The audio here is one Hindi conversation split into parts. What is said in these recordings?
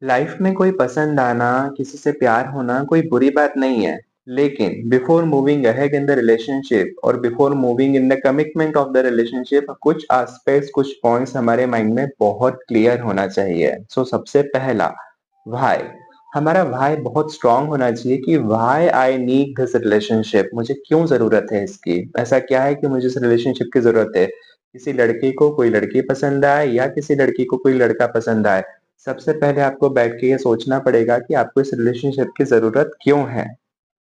लाइफ में कोई पसंद आना, किसी से प्यार होना कोई बुरी बात नहीं है। लेकिन before moving ahead in the relationship और before moving in the commitment of the relationship कुछ एस्पेक्ट्स, कुछ पॉइंट्स हमारे माइंड में बहुत क्लियर होना चाहिए। सबसे पहला, व्हाई। हमारा व्हाई बहुत स्ट्रांग होना चाहिए कि why I need this relationship, मुझे क्यों जरूरत है इसकी। ऐसा क्या है कि मुझे इस रिलेशनशिप की जरूरत है। किसी लड़के को कोई लड़की पसंद आए या किसी लड़की को कोई लड़का पसंद आए, सबसे पहले आपको बैठ के ये सोचना पड़ेगा कि आपको इस रिलेशनशिप की ज़रूरत क्यों है?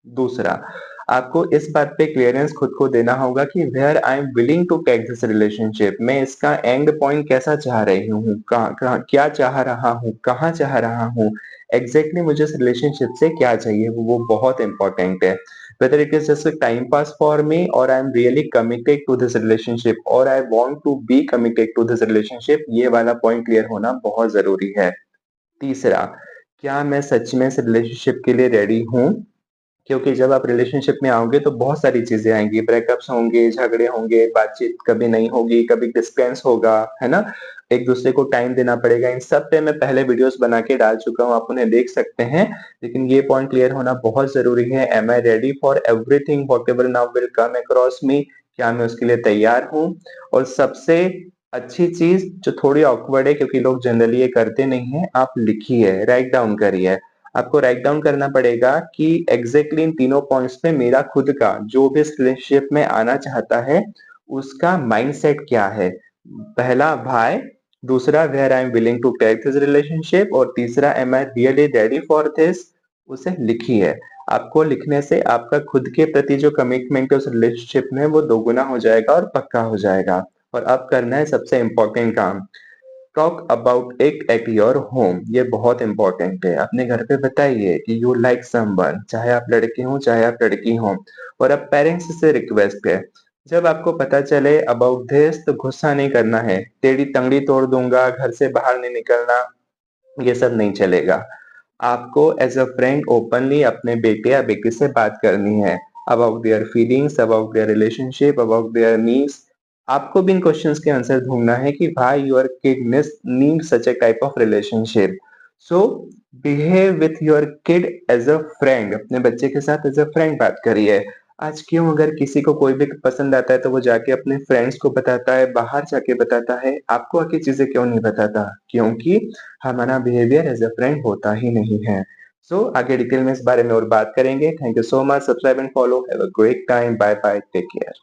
दूसरा, आपको इस बात पे क्लीयरेंस खुद को देना होगा कि where I am willing to take this relationship, मैं इसका एंड पॉइंट कैसा चाह रही हूँ, कहाँ क्या चाह रहा हूँ, कहाँ चाह रहा हूँ, एग्जैक्टली मुझे इस रिलेशनशिप से क्या चाहिए, वो बहुत इंपॉर्टेंट है। Whether it is just a time pass for me or I am really committed to this relationship or I want to be committed to this relationship, ये वाला पॉइंट क्लियर होना बहुत जरूरी है। तीसरा, क्या मैं सच में इस रिलेशनशिप के लिए रेडी हूँ? क्योंकि जब आप रिलेशनशिप में आओगे तो बहुत सारी चीजें आएंगी, ब्रेकअप्स होंगे, झगड़े होंगे, बातचीत कभी नहीं होगी, कभी डिस्टेंस होगा, है ना? एक दूसरे को टाइम देना पड़ेगा। इन सब पे मैं पहले वीडियोस बना के डाल चुका हूँ, आप उन्हें देख सकते हैं। लेकिन ये पॉइंट क्लियर होना बहुत जरूरी है। Am I ready for everything whatever now will come across me, क्या मैं उसके लिए तैयार हूँ? और सबसे अच्छी चीज जो थोड़ी ऑकवर्ड है, क्योंकि लोग जनरली ये करते नहीं है, आप लिखिए, राइट डाउन करिए। आपको राइट डाउन करना पड़ेगा कि एग्जैक्टली इन तीनों पॉइंट्स में मेरा खुद का जो भी इस रिलेशनशिप में आना चाहता है उसका माइंडसेट क्या है। पहला, भाई। दूसरा, where I am willing to take this relationship. और तीसरा, am I really ready for this. उसे लिखिए। आपको लिखने से आपका खुद के प्रति जो कमिटमेंट है उस रिलेशनशिप में वो दोगुना हो जाएगा और पक्का हो जाएगा। और अब करना है सबसे इम्पोर्टेंट काम, talk about it at your home. ये बहुत इंपॉर्टेंट है। अपने घर पे बताइए कि यू लाइक समवन, चाहे आप लड़के हो चाहे आप लड़की हो। और अब पेरेंट्स से रिक्वेस्ट है, जब आपको पता चले अबाउट दिस तो गुस्सा नहीं करना है, तेरी तंगड़ी तोड़ दूंगा, घर से बाहर नहीं निकलना, ये सब नहीं चलेगा। आपको एज अ फ्रेंड ओपनली अपने बेटे या बेटी से बात करनी है about their feelings, about their relationship, about their needs. आपको भी इन क्वेश्चंस के आंसर ढूंढना है कि why your kid need such a type of relationship. So behave with your kid as a friend, अपने बच्चे के साथ एज अ फ्रेंड बात करिए। आज क्यों, अगर किसी को कोई भी पसंद आता है तो वो जाके अपने फ्रेंड्स को बताता है, बाहर जाके बताता है, आपको आके चीजें क्यों नहीं बताता? क्योंकि हमारा बिहेवियर एज अ फ्रेंड होता ही नहीं है। आगे डिटेल में इस बारे में और बात करेंगे। Thank you so much. Subscribe and follow. Have a great time. Bye bye. Take care.